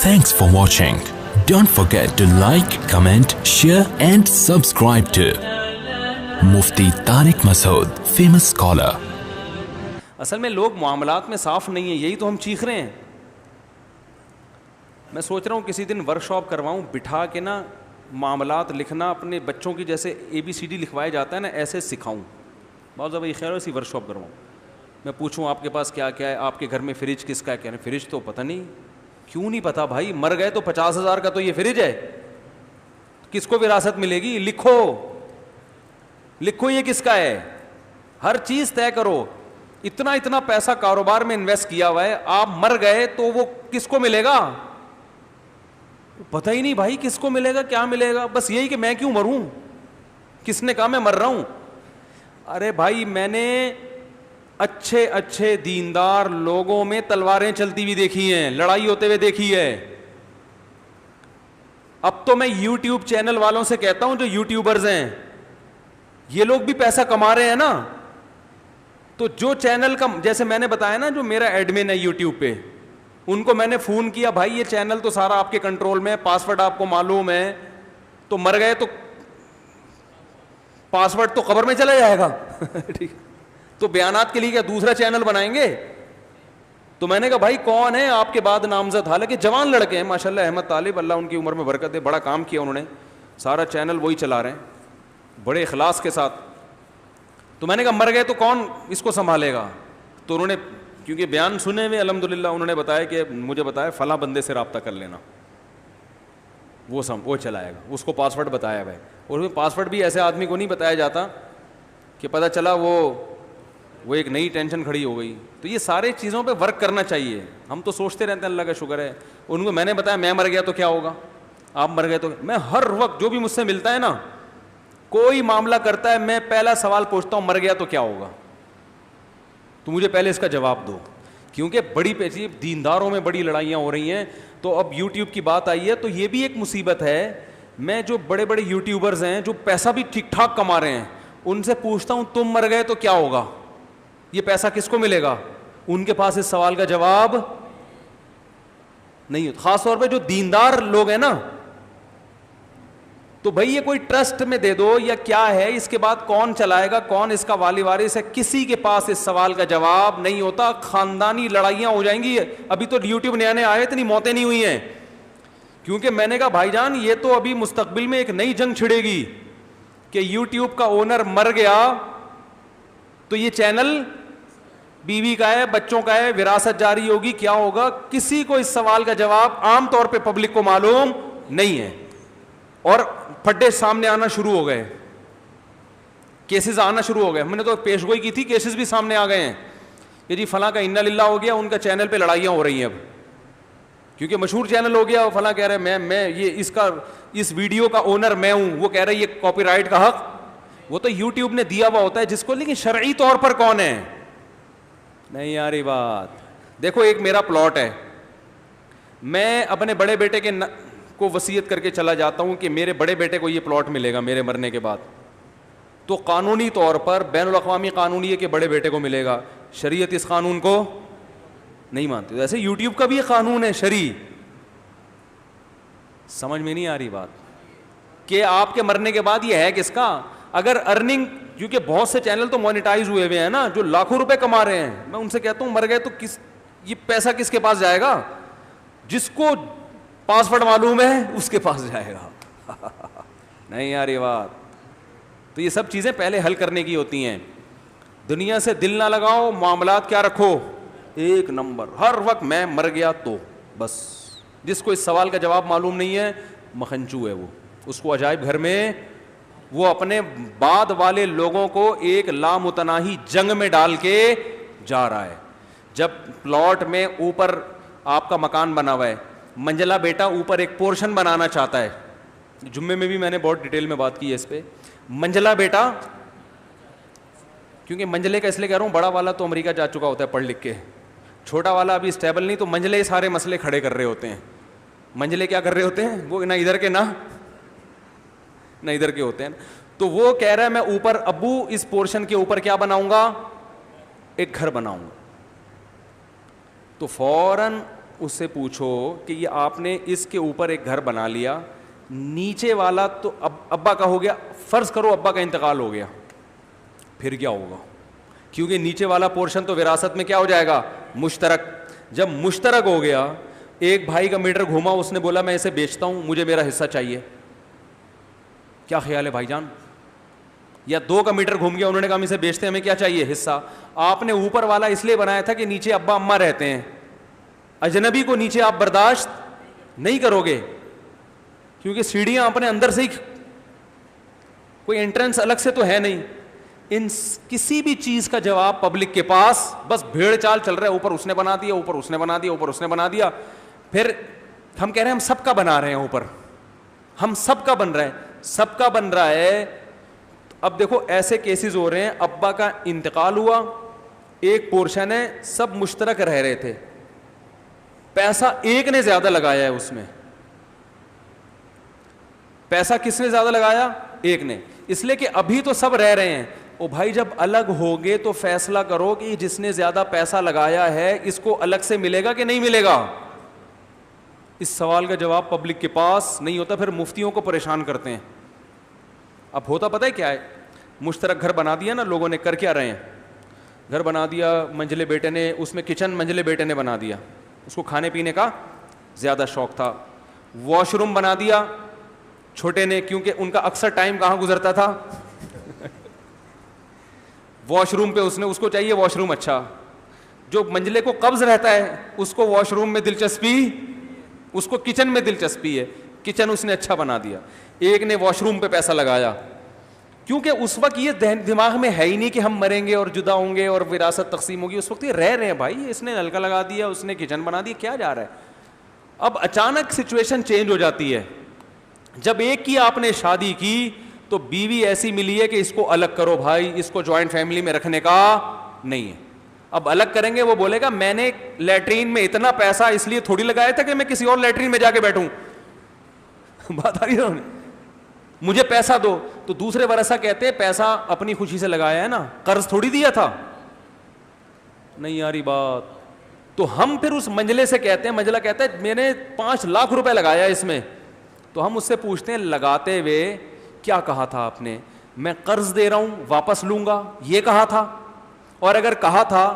Thanks for watching. Don't forget to like, comment, share and subscribe to Mufti Tariq Masood, famous scholar. اصل میں لوگ معاملات میں صاف نہیں ہیں, یہی تو ہم چیخ رہے ہیں. میں سوچ رہا ہوں کسی دن ورک شاپ کرواؤں, بٹھا کے نا معاملات لکھنا اپنے بچوں کی جیسے ABCD لکھوایا جاتا ہے نا, ایسے سکھاؤں. بہت زیادہ خیر اسی ورک شاپ کرواؤں. میں پوچھوں آپ کے پاس کیا کیا ہے, آپ کے گھر میں فریج کس کا ہے, کیا ہے فریج تو پتہ نہیں. کیوں نہیں پتا بھائی, مر گئے تو 50,000 کا تو یہ فریج ہے, کس کو وراثت ملے گی؟ لکھو لکھو یہ کس کا ہے, ہر چیز طے کرو. اتنا پیسہ کاروبار میں انویسٹ کیا ہوا ہے, آپ مر گئے تو وہ کس کو ملے گا؟ پتہ ہی نہیں بھائی کس کو ملے گا, کیا ملے گا. بس یہی کہ میں کیوں مروں, کس نے کہا میں مر رہا ہوں. ارے بھائی میں نے اچھے دیندار لوگوں میں تلواریں چلتی ہوئی دیکھی ہیں, لڑائی ہوتے ہوئے دیکھی ہے. اب تو میں یوٹیوب چینل والوں سے کہتا ہوں جو یوٹیوبرز ہیں, یہ لوگ بھی پیسہ کما رہے ہیں نا, تو جو چینل کا جیسے میں نے بتایا نا, جو میرا ایڈمن ہے یوٹیوب پہ, ان کو میں نے فون کیا, بھائی یہ چینل تو سارا آپ کے کنٹرول میں ہے, پاسورڈ آپ کو معلوم ہے, تو مر گئے تو پاسورڈ تو قبر میں چلا جائے گا. ٹھیک, تو بیانات کے لیے کیا دوسرا چینل بنائیں گے؟ تو میں نے کہا بھائی کون ہے آپ کے بعد نامزد, حالانکہ جوان لڑکے ہیں ماشاءاللہ, احمد طالب, اللہ ان کی عمر میں برکت دے, بڑا کام کیا انہوں نے, سارا چینل وہی چلا رہے ہیں بڑے اخلاص کے ساتھ. تو میں نے کہا مر گئے تو کون اس کو سنبھالے گا؟ تو انہوں نے کیونکہ بیان سنے ہوئے الحمدللہ, انہوں نے بتایا کہ مجھے بتایا فلاں بندے سے رابطہ کر لینا, وہ چلائے گا, اس کو پاسورڈ بتایا ہوا ہے. اور پاسورڈ بھی ایسے آدمی کو نہیں بتایا جاتا کہ پتہ چلا وہ ایک نئی ٹینشن کھڑی ہو گئی. تو یہ سارے چیزوں پہ ورک کرنا چاہیے. ہم تو سوچتے رہتے ہیں اللہ کا شکر ہے. ان کو میں نے بتایا میں مر گیا تو کیا ہوگا, آپ مر گئے تو. میں ہر وقت جو بھی مجھ سے ملتا ہے نا, کوئی معاملہ کرتا ہے, میں پہلا سوال پوچھتا ہوں مر گیا تو کیا ہوگا, تو مجھے پہلے اس کا جواب دو. کیونکہ بڑی پیچیدہ دینداروں میں بڑی لڑائیاں ہو رہی ہیں. تو اب یوٹیوب کی بات آئی ہے تو یہ بھی ایک مصیبت ہے. میں جو بڑے بڑے یوٹیوبرز ہیں جو پیسہ بھی ٹھیک ٹھاک کما رہے ہیں, ان سے پوچھتا ہوں تم مر گئے تو کیا ہوگا, یہ پیسہ کس کو ملے گا؟ ان کے پاس اس سوال کا جواب نہیں ہوتا. خاص طور پہ جو دیندار لوگ ہیں نا, تو بھائی یہ کوئی ٹرسٹ میں دے دو یا کیا ہے, اس کے بعد کون چلائے گا, کون اس کا والی وارث ہے, کسی کے پاس اس سوال کا جواب نہیں ہوتا. خاندانی لڑائیاں ہو جائیں گی. ابھی تو یوٹیوب نئے آئے, اتنی موتیں نہیں ہوئی ہیں. کیونکہ میں نے کہا بھائی جان یہ تو ابھی مستقبل میں ایک نئی جنگ چھڑے گی کہ یوٹیوب کا اونر مر گیا تو یہ چینل بیوی کا ہے, بچوں کا ہے, وراثت جاری ہوگی, کیا ہوگا؟ کسی کو اس سوال کا جواب عام طور پہ پبلک کو معلوم نہیں ہے. اور پھڈے سامنے آنا شروع ہو گئے, کیسز آنا شروع ہو گئے. ہم نے تو پیش گوئی کی تھی, کیسز بھی سامنے آ گئے ہیں کہ جی فلاں کا انا للہ ہو گیا, ان کا چینل پہ لڑائیاں ہو رہی ہیں اب, کیونکہ مشہور چینل ہو گیا. فلاں کہہ رہے میں یہ اس ویڈیو کا اونر میں ہوں, وہ کہہ رہے یہ کاپی رائٹ کا حق وہ تو یوٹیوب نے دیا ہوا ہوتا ہے جس کو, لیکن شرعی طور پر کون ہے؟ نہیں یار یہ بات دیکھو. ایک میرا پلاٹ ہے, میں اپنے بڑے بیٹے کو وصیت کر کے چلا جاتا ہوں کہ میرے بڑے بیٹے کو یہ پلاٹ ملے گا میرے مرنے کے بعد, تو قانونی طور پر بین الاقوامی قانون یہ کہ بڑے بیٹے کو ملے گا. شریعت اس قانون کو نہیں مانتی. ایسے یوٹیوب کا بھی یہ قانون ہے شرعی. سمجھ میں نہیں آ رہی بات کہ آپ کے مرنے کے بعد یہ ہے کس کا؟ اگر ارننگ, کیونکہ بہت سے چینل تو مونیٹائز ہوئے ہوئے ہیں نا جو لاکھوں روپے کما رہے ہیں, میں ان سے کہتا ہوں مر گئے تو یہ پیسہ کس کے پاس جائے گا؟ جس کو پاسورڈ معلوم ہے اس کے پاس جائے گا. نہیں یار یہ بات, تو یہ سب چیزیں پہلے حل کرنے کی ہوتی ہیں. دنیا سے دل نہ لگاؤ, معاملات کیا رکھو ایک نمبر. ہر وقت میں مر گیا تو بس. جس کو اس سوال کا جواب معلوم نہیں ہے مکھنچو ہے وہ, اس کو عجائب گھر میں وہ اپنے بعد والے لوگوں کو ایک لامتناہی جنگ میں ڈال کے جا رہا ہے. جب پلاٹ میں اوپر آپ کا مکان بنا ہوا ہے, منجلا بیٹا اوپر ایک پورشن بنانا چاہتا ہے, جمعے میں بھی میں نے بہت ڈیٹیل میں بات کی ہے اس پہ. منجلا بیٹا, کیونکہ منجلے کا اس لیے کہہ رہا ہوں, بڑا والا تو امریکہ جا چکا ہوتا ہے پڑھ لکھ کے, چھوٹا والا ابھی اسٹیبل نہیں, تو منجلے سارے مسئلے کھڑے کر رہے ہوتے ہیں. منجلے کیا کر رہے ہوتے ہیں, وہ نہ ادھر کے نہ ادھر کے ہوتے ہیں. تو وہ کہہ رہا ہے میں اوپر ابو اس پورشن کے اوپر کیا بناؤں گا, ایک گھر بناؤں گا. تو فوراً اس سے پوچھو کہ یہ آپ نے اس کے اوپر ایک گھر بنا لیا, نیچے والا تو ابا کا ہو گیا, فرض کرو ابا کا انتقال ہو گیا, پھر کیا ہوگا؟ کیونکہ نیچے والا پورشن تو وراثت میں کیا ہو جائے گا؟ مشترک. جب مشترک ہو گیا, ایک بھائی کا میٹر گھوما, اس نے بولا میں اسے بیچتا ہوں, مجھے میرا حصہ چاہیے, کیا خیال ہے بھائی جان؟ یا 2 کا میٹر گھوم گیا, انہوں نے کہا ہم اسے بیچتے ہیں, ہمیں کیا چاہیے؟ حصہ. آپ نے اوپر والا اس لیے بنایا تھا کہ نیچے ابا اماں رہتے ہیں, اجنبی کو نیچے آپ برداشت نہیں کرو گے, کیونکہ سیڑھیاں اپنے اندر سے ہی, کوئی انٹرنس الگ سے تو ہے نہیں. ان کسی بھی چیز کا جواب پبلک کے پاس بس بھیڑ چال چل رہا ہے, اوپر اس نے بنا دیا, اوپر اس نے بنا دیا, اوپر اس نے بنا دیا. پھر ہم کہہ رہے ہیں ہم سب کا بنا رہے ہیں, اوپر ہم سب کا بن رہا ہے, سب کا بن رہا ہے. اب دیکھو ایسے کیسز ہو رہے ہیں, ابا کا انتقال ہوا, ایک پورشن ہے, سب مشترک رہ رہے تھے, پیسہ ایک نے زیادہ لگایا ہے اس میں. پیسہ کس نے زیادہ لگایا؟ ایک نے. اس لیے کہ ابھی تو سب رہ رہے ہیں. او بھائی جب الگ ہوگے تو فیصلہ کرو کہ جس نے زیادہ پیسہ لگایا ہے اس کو الگ سے ملے گا کہ نہیں ملے گا. اس سوال کا جواب پبلک کے پاس نہیں ہوتا, پھر مفتیوں کو پریشان کرتے ہیں. اب ہوتا پتہ ہے کیا ہے, مشترک گھر بنا دیا نا لوگوں نے, کر کیا رہے ہیں؟ گھر بنا دیا, منجلے بیٹے نے, اس میں کچن منجلے بیٹے نے بنا دیا, اس کو کھانے پینے کا زیادہ شوق تھا. واش روم بنا دیا چھوٹے نے, کیونکہ ان کا اکثر ٹائم کہاں گزرتا تھا؟ واش روم پہ. اس کو چاہیے واش روم اچھا. جو منجلے کو قبض رہتا ہے اس کو واش روم میں دلچسپی, اس کو کچن میں دلچسپی ہے, کچن اس نے اچھا بنا دیا. ایک نے واش روم پہ پیسہ لگایا, کیونکہ اس وقت یہ دماغ میں ہے ہی نہیں کہ ہم مریں گے اور جدا ہوں گے اور وراثت تقسیم ہوگی. اس وقت یہ رہ رہے ہیں بھائی, اس نے نلکا لگا دیا, اس نے کچن بنا دیا, کیا جا رہا ہے. اب اچانک سچویشن چینج ہو جاتی ہے. جب ایک کی آپ نے شادی کی تو بیوی ایسی ملی ہے کہ اس کو الگ کرو بھائی, اس کو جوائنٹ فیملی میں رکھنے کا نہیں ہے. اب الگ کریں گے, وہ بولے گا میں نے لیٹرین میں اتنا پیسہ اس لیے تھوڑی لگایا تھا کہ میں کسی اور لیٹرین میں جا کے بیٹھوں. بات آ رہی ہے, مجھے پیسہ دو. تو دوسرے ورثہ کہتے ہیں پیسہ اپنی خوشی سے لگایا ہے نا, قرض تھوڑی دیا تھا. نہیں یاری بات. تو ہم پھر اس منجلے سے کہتے ہیں, منجلہ کہتا ہے میں نے 5 لاکھ روپے لگایا اس میں. تو ہم اس سے پوچھتے ہیں لگاتے ہوئے کیا کہا تھا آپ نے؟ میں قرض دے رہا ہوں واپس لوں گا, یہ کہا تھا؟ اور اگر کہا تھا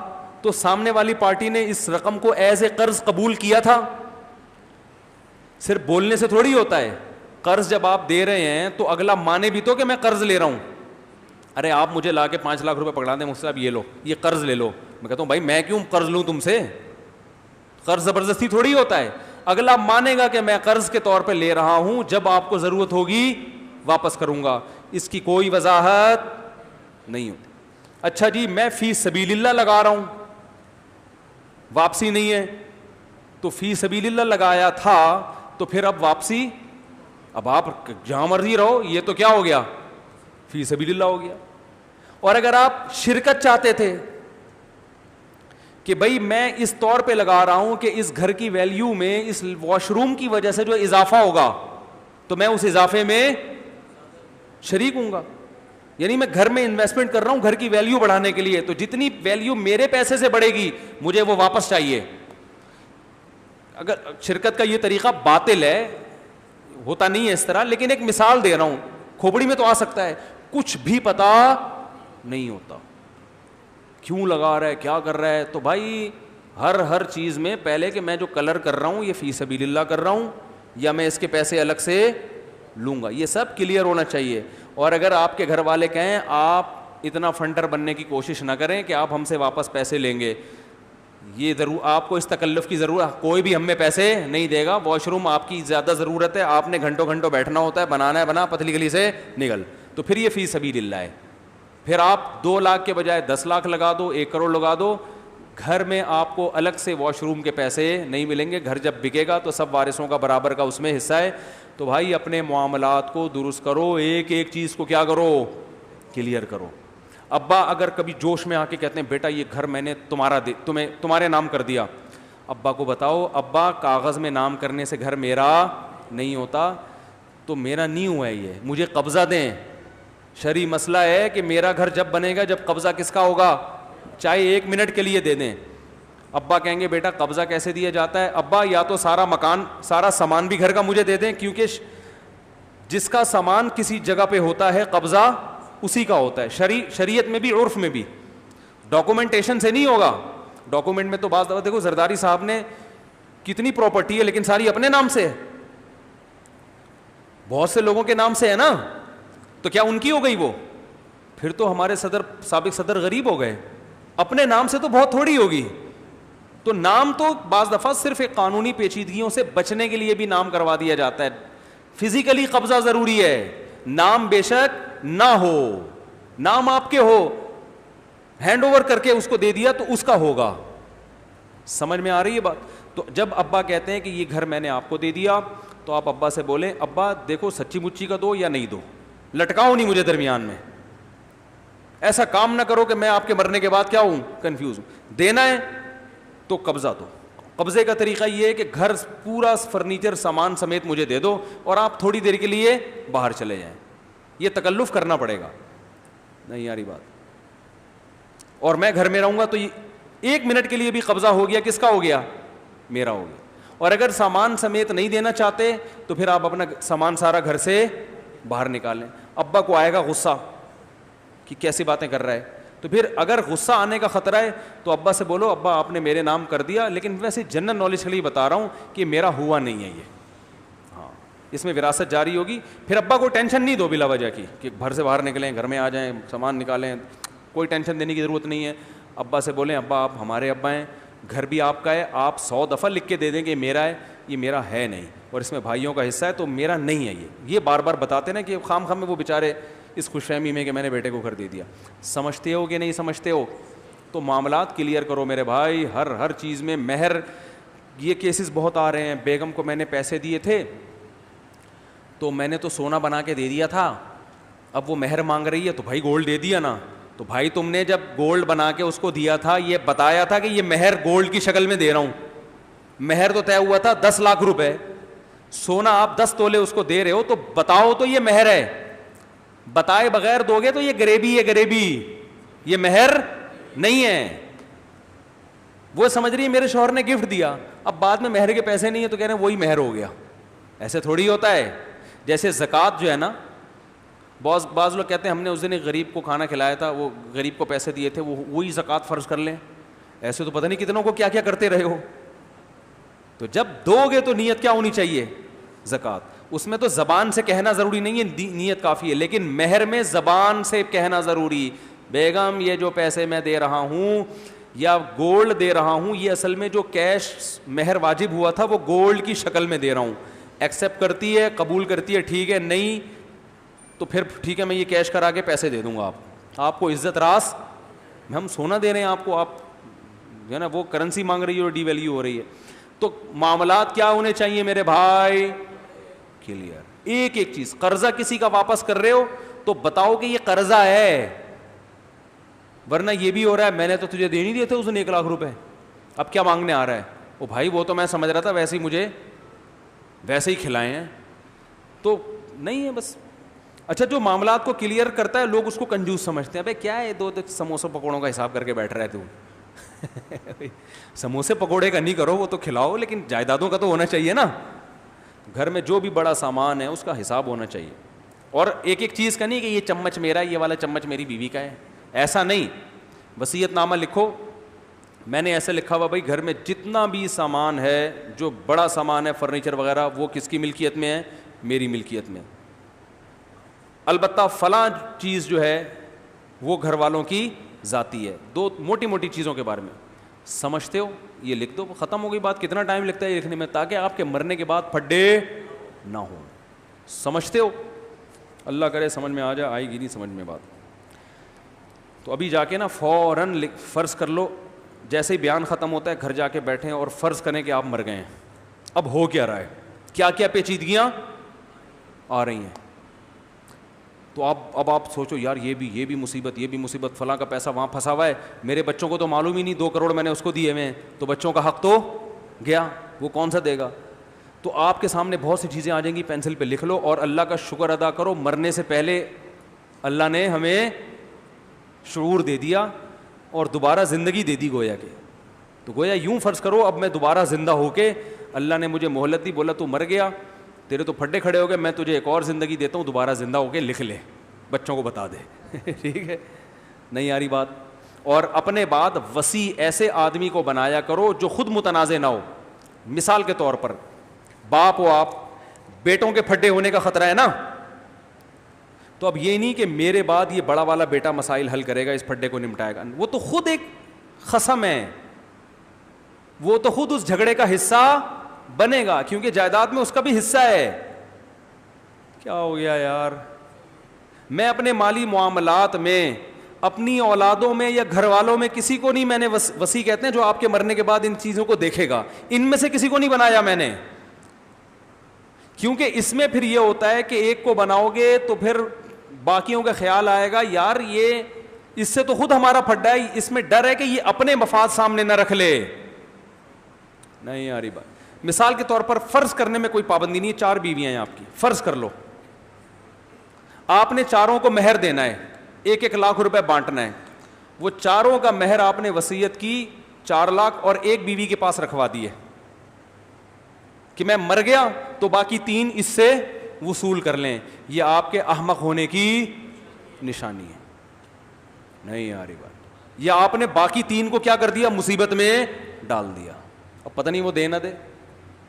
تو سامنے والی پارٹی نے اس رقم کو ایز اے قرض قبول کیا تھا؟ صرف بولنے سے تھوڑی ہوتا ہے. قرض جب آپ دے رہے ہیں تو اگلا مانے بھی تو کہ میں قرض لے رہا ہوں. ارے آپ مجھے لا کے 5 لاکھ روپے پکڑا دیں مجھ سے, اب یہ لو, یہ قرض لے لو. میں کہتا ہوں بھائی میں کیوں قرض لوں تم سے؟ قرض زبردستی تھوڑی ہوتا ہے. اگلا مانے گا کہ میں قرض کے طور پہ لے رہا ہوں, جب آپ کو ضرورت ہوگی واپس کروں گا. اس کی کوئی وضاحت نہیں ہوتی. اچھا جی میں فی سبیل اللہ لگا رہا ہوں, واپسی نہیں ہے. تو فی سبیل اللہ لگایا تھا تو پھر اب واپسی, اب آپ جہاں مرضی رہو, یہ تو کیا ہو گیا؟ فی سبیل اللہ ہو گیا. اور اگر آپ شرکت چاہتے تھے کہ بھئی میں اس طور پہ لگا رہا ہوں کہ اس گھر کی ویلیو میں اس واش روم کی وجہ سے جو اضافہ ہوگا تو میں اس اضافے میں شریک ہوں گا, یعنی میں گھر میں انویسٹمنٹ کر رہا ہوں گھر کی ویلیو بڑھانے کے لیے, تو جتنی ویلیو میرے پیسے سے بڑھے گی مجھے وہ واپس چاہیے. اگر شرکت کا یہ طریقہ باطل ہے, ہوتا نہیں ہے اس طرح, لیکن ایک مثال دے رہا ہوں, کھوپڑی میں تو آ سکتا ہے. کچھ بھی پتا نہیں ہوتا کیوں لگا رہا ہے, کیا کر رہا ہے. تو بھائی ہر چیز میں پہلے کہ میں جو کلر کر رہا ہوں یہ فی سبیل اللہ کر رہا ہوں یا میں اس کے پیسے الگ سے لوں گا, یہ سب کلیئر ہونا چاہیے. اور اگر آپ کے گھر والے کہیں آپ اتنا فنڈر بننے کی کوشش نہ کریں کہ آپ ہم سے واپس پیسے لیں گے, یہ ضرور آپ کو اس تکلف کی ضرورت, کوئی بھی ہمیں پیسے نہیں دے گا. واش روم آپ کی زیادہ ضرورت ہے, آپ نے گھنٹوں گھنٹوں بیٹھنا ہوتا ہے, بنانا ہے بنا, پتلی گلی سے نکل, تو پھر یہ فی سبیل اللہ ہے. پھر آپ 2 لاکھ کے بجائے 10 لاکھ لگا دو, 1 کروڑ لگا دو, گھر میں آپ کو الگ سے واش روم کے پیسے نہیں ملیں گے. گھر جب بکے گا تو سب وارثوں کا برابر کا اس میں حصہ ہے. تو بھائی اپنے معاملات کو درست کرو, ایک ایک چیز کو کیا کرو, کلیئر کرو. ابا اگر کبھی جوش میں آ کے کہتے ہیں بیٹا یہ گھر میں نے تمہارے نام کر دیا, ابا کو بتاؤ ابا کاغذ میں نام کرنے سے گھر میرا نہیں ہوتا, تو میرا نہیں ہوا ہے, یہ مجھے قبضہ دیں. شرعی مسئلہ ہے کہ میرا گھر جب بنے گا جب قبضہ کس کا ہوگا, چاہے 1 منٹ کے لیے دے دیں. ابا کہیں گے بیٹا قبضہ کیسے دیا جاتا ہے؟ ابا یا تو سارا مکان سارا سامان بھی گھر کا مجھے دے دیں، کیونکہ جس کا سامان کسی جگہ پہ ہوتا ہے قبضہ اسی کا ہوتا ہے، شریعت میں بھی عرف میں بھی، ڈاکومنٹیشن سے نہیں ہوگا. ڈاکومنٹ میں تو بعض دفعہ دیکھو زرداری صاحب نے کتنی پراپرٹی ہے لیکن ساری اپنے نام سے ہے، بہت سے لوگوں کے نام سے ہے نا، تو کیا ان کی ہو گئی وہ؟ پھر تو ہمارے سابق صدر غریب ہو گئے. اپنے نام سے تو بہت تھوڑی ہوگی. تو نام تو بعض دفعہ صرف ایک قانونی پیچیدگیوں سے بچنے کے لیے بھی نام کروا دیا جاتا ہے. فزیکلی قبضہ ضروری ہے، نام بے شک نہ ہو، نام آپ کے ہو، ہینڈ اوور کر کے اس کو دے دیا تو اس کا ہوگا. سمجھ میں آ رہی ہے بات؟ تو جب ابا کہتے ہیں کہ یہ گھر میں نے آپ کو دے دیا تو آپ ابا سے بولیں ابا دیکھو سچی مچی کا دو یا نہیں دو، لٹکاؤ نہیں مجھے درمیان میں. ایسا کام نہ کرو کہ میں آپ کے مرنے کے بعد کیا ہوں، کنفیوز ہوں. دینا ہے تو قبضہ دو. قبضے کا طریقہ یہ ہے کہ گھر پورا فرنیچر سامان سمیت مجھے دے دو اور آپ تھوڑی دیر کے لیے باہر چلے جائیں. یہ تکلف کرنا پڑے گا، نہیں یاری بات. اور میں گھر میں رہوں گا تو 1 منٹ کے لیے بھی قبضہ ہو گیا، کس کا ہو گیا؟ میرا ہو گیا. اور اگر سامان سمیت نہیں دینا چاہتے تو پھر آپ اپنا سامان سارا گھر سے باہر نکالیں. ابا کو آئے گا غصہ کہ کیسی باتیں کر رہا ہے، تو پھر اگر غصہ آنے کا خطرہ ہے تو ابا سے بولو ابا آپ نے میرے نام کر دیا لیکن ویسے جنرل نالج کے لیے بتا رہا ہوں کہ میرا ہوا نہیں ہے یہ، ہاں اس میں وراثت جاری ہوگی. پھر ابا کو ٹینشن نہیں دو بلا وجہ کی کہ گھر سے باہر نکلیں، گھر میں آ جائیں، سامان نکالیں، کوئی ٹینشن دینے کی ضرورت نہیں ہے. ابا سے بولیں ابا آپ ہمارے ابا ہیں، گھر بھی آپ کا ہے، آپ 100 دفعہ لکھ کے دے دیں کہ میرا ہے، یہ میرا ہے نہیں اور اس میں بھائیوں کا حصہ ہے تو میرا نہیں ہے یہ بار بار بتاتے نا کہ خام خام میں وہ بیچارے اس خوش فہمی میں کہ میں نے بیٹے کو گھر دے دیا. سمجھتے ہو کہ نہیں سمجھتے ہو؟ تو معاملات کلیئر کرو میرے بھائی. ہر چیز میں مہر، یہ کیسز بہت آ رہے ہیں. بیگم کو میں نے پیسے دیے تھے تو میں نے تو سونا بنا کے دے دیا تھا، اب وہ مہر مانگ رہی ہے تو بھائی گولڈ دے دیا نا. تو بھائی تم نے جب گولڈ بنا کے اس کو دیا تھا یہ بتایا تھا کہ یہ مہر گولڈ کی شکل میں دے رہا ہوں. مہر تو طے ہوا تھا 10 لاکھ روپے، سونا آپ 10 تولے اس کو دے رہے ہو تو بتاؤ تو یہ مہر ہے. بتائے بغیر دو گے تو یہ گریبی ہے، گریبی، یہ مہر نہیں ہے. وہ سمجھ رہی ہے میرے شوہر نے گفٹ دیا، اب بعد میں مہر کے پیسے نہیں ہے تو کہہ رہے ہیں وہی مہر ہو گیا. ایسے تھوڑی ہوتا ہے. جیسے زکوٰۃ جو ہے نا، بعض لوگ کہتے ہیں ہم نے اس دن ایک غریب کو کھانا کھلایا تھا، وہ غریب کو پیسے دیے تھے، وہی زکوٰۃ فرض کر لیں. ایسے تو پتہ نہیں کتنوں کو کیا کیا کرتے رہے ہو. تو جب دو گے تو نیت کیا ہونی چاہیے؟ زکوٰۃ. اس میں تو زبان سے کہنا ضروری نہیں ہے، نیت کافی ہے، لیکن مہر میں زبان سے کہنا ضروری. بیگم یہ جو پیسے میں دے رہا ہوں یا گولڈ دے رہا ہوں، یہ اصل میں جو کیش مہر واجب ہوا تھا وہ گولڈ کی شکل میں دے رہا ہوں. ایکسیپٹ کرتی ہے، قبول کرتی ہے، ٹھیک ہے، نہیں تو پھر ٹھیک ہے میں یہ کیش کرا کے پیسے دے دوں گا. آپ کو عزت راس، ہم سونا دے رہے ہیں آپ کو، آپ جو ہے نا وہ کرنسی مانگ رہی ہے اور ڈی ویلیو ہو رہی ہے. تو معاملات کیا ہونے چاہیے میرے بھائی؟ کلیئر. ایک ایک چیز. قرضہ کسی کا واپس کر رہے ہو تو بتاؤ کہ یہ قرضہ ہے، ورنہ یہ بھی ہو رہا ہے میں نے تو تجھے دے نہیں دیے تھے اس نے 1 لاکھ روپے، اب کیا مانگنے آ رہا ہے؟ وہ بھائی وہ تو میں سمجھ رہا تھا ویسے ہی مجھے ویسے ہی کھلائے ہیں، تو نہیں ہے بس. اچھا جو معاملات کو کلیئر کرتا ہے لوگ اس کو کنجوس سمجھتے ہیں. بھائی کیا ہے 2 سموسے پکوڑوں کا حساب کر کے بیٹھ رہا ہے تو سموسے پکوڑے کا نہیں کرو، وہ تو کھلاؤ، لیکن جائیدادوں کا تو ہونا چاہیے نا. گھر میں جو بھی بڑا سامان ہے اس کا حساب ہونا چاہیے. اور ایک ایک چیز کا نہیں کہ یہ چمچ میرا ہے، یہ والا چمچ میری بیوی کا ہے، ایسا نہیں. وصیت نامہ لکھو. میں نے ایسے لکھا ہوا بھائی گھر میں جتنا بھی سامان ہے، جو بڑا سامان ہے فرنیچر وغیرہ، وہ کس کی ملکیت میں ہے؟ میری ملکیت میں. البتہ فلاں چیز جو ہے وہ گھر والوں کی ذاتی ہے. 2 موٹی موٹی چیزوں کے بارے میں سمجھتے ہو یہ لکھ دو، ختم ہو گئی بات. کتنا ٹائم لگتا ہے یہ لکھنے میں تاکہ آپ کے مرنے کے بعد پھڈے نہ ہو. سمجھتے ہو؟ اللہ کرے سمجھ میں آ جائے، آئے گی نہیں سمجھ میں بات. تو ابھی جا کے نا فوراً فرض کر لو، جیسے ہی بیان ختم ہوتا ہے گھر جا کے بیٹھیں اور فرض کریں کہ آپ مر گئے ہیں. اب ہو کیا رہا ہے، کیا کیا پیچیدگیاں آ رہی ہیں. تو اب آپ سوچو یار یہ بھی مصیبت، فلاں کا پیسہ وہاں پھنسا ہوا ہے، میرے بچوں کو تو معلوم ہی نہیں 2 کروڑ میں نے اس کو دیے ہوئے ہیں، تو بچوں کا حق تو گیا، وہ کون سا دے گا. تو آپ کے سامنے بہت سی چیزیں آ جائیں گی، پینسل پہ لکھ لو اور اللہ کا شکر ادا کرو مرنے سے پہلے اللہ نے ہمیں شعور دے دیا اور دوبارہ زندگی دے دی گویا کہ. تو گویا یوں فرض کرو اب میں دوبارہ زندہ ہو کے, اللہ نے مجھے مہلت دی, بولا تو مر گیا, تیرے تو پھڈے کھڑے ہو گئے, میں تجھے ایک اور زندگی دیتا ہوں, دوبارہ زندہ ہو کے لکھ لے, بچوں کو بتا دے. ٹھیک ہے, نہیں آ رہی بات. اور اپنے بعد وسیع ایسے آدمی کو بنایا کرو جو خود متنازع نہ ہو. مثال کے طور پر باپ ہو آپ, بیٹوں کے پھڈے ہونے کا خطرہ ہے نا, تو اب یہ نہیں کہ میرے بعد یہ بڑا والا بیٹا مسائل حل کرے گا, اس پھڈے کو نمٹائے گا. وہ تو خود ایک خصم ہے, وہ تو خود اس جھگڑے کا حصہ بنے گا, کیونکہ جائیداد میں اس کا بھی حصہ ہے. کیا ہو گیا یار, میں اپنے مالی معاملات میں اپنی اولادوں میں یا گھر والوں میں کسی کو نہیں, میں نے وسیع کہتے ہیں جو آپ کے مرنے کے بعد ان چیزوں کو دیکھے گا, ان میں سے کسی کو نہیں بنایا میں نے. کیونکہ اس میں پھر یہ ہوتا ہے کہ ایک کو بناؤ گے تو پھر باقیوں کا خیال آئے گا, یار یہ اس سے تو خود ہمارا پھڈا ہے, اس میں ڈر ہے کہ یہ اپنے مفاد سامنے نہ رکھ لے. نہیں یار بات. مثال کے طور پر فرض کرنے میں کوئی پابندی نہیں ہے, 4 بیویاں ہیں آپ کی, فرض کر لو آپ نے چاروں کو مہر دینا ہے, 1-1 لاکھ روپے بانٹنا ہے. وہ چاروں کا مہر آپ نے وصیت کی 4 لاکھ اور ایک بیوی کے پاس رکھوا دی ہے کہ میں مر گیا تو باقی 3 اس سے وصول کر لیں. یہ آپ کے احمق ہونے کی نشانی ہے. نہیں آ رہی بات. یا آپ نے باقی 3 کو کیا کر دیا, مصیبت میں ڈال دیا. اب پتہ نہیں وہ دے نہ دے,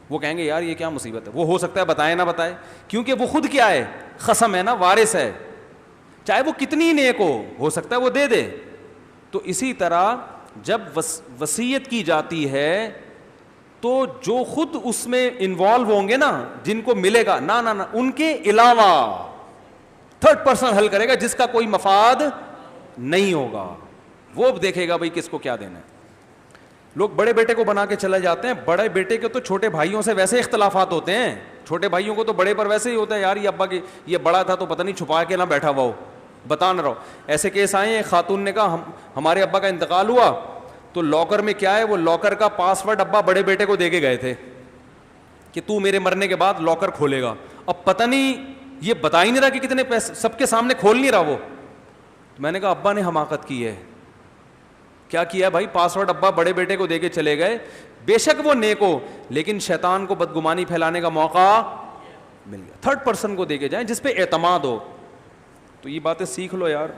وہ کہیں گے یار یہ کیا مصیبت ہے. وہ ہو سکتا ہے بتائے نہ بتائے, کیونکہ وہ خود کیا ہے, خصم ہے نا, وارث ہے, چاہے وہ کتنی نیک ہو سکتا ہے وہ دے دے. تو اسی طرح جب وصیت کی جاتی ہے تو جو خود اس میں انوالو ہوں گے نا, جن کو ملے گا, نہ ان کے علاوہ 3rd پرسن حل کرے گا جس کا کوئی مفاد نہیں ہوگا. وہ دیکھے گا بھائی کس کو کیا دینا ہے. لوگ بڑے بیٹے کو بنا کے چلے جاتے ہیں, بڑے بیٹے کے تو چھوٹے بھائیوں سے ویسے اختلافات ہوتے ہیں, چھوٹے بھائیوں کو تو بڑے پر ویسے ہی ہوتا ہے, یار یہ ابا کی یہ بڑا تھا تو پتہ نہیں چھپا کے نہ بیٹھا ہوا ہو, بتا نہ رہو. ایسے کیس آئے ہیں, خاتون نے کہا ہمارے ابا کا انتقال ہوا تو لاکر میں کیا ہے, وہ لاکر کا پاسورڈ ابا بڑے بیٹے کو دے کے گئے تھے کہ تو میرے مرنے کے بعد لاکر کھولے گا. اب پتہ نہیں یہ بتا ہی نہیں رہا کہ کتنے پیسے, سب کے سامنے کھول نہیں رہا وہ. میں نے کہا ابا نے حماقت کی ہے. کیا کیا بھائی, پاسورڈ ابا بڑے بیٹے کو دے کے چلے گئے. بے شک وہ نیک ہو, لیکن شیطان کو بدگمانی پھیلانے کا موقع مل گیا. 3rd پرسن کو دے کے جائیں جس پہ اعتماد ہو. تو یہ باتیں سیکھ لو یار.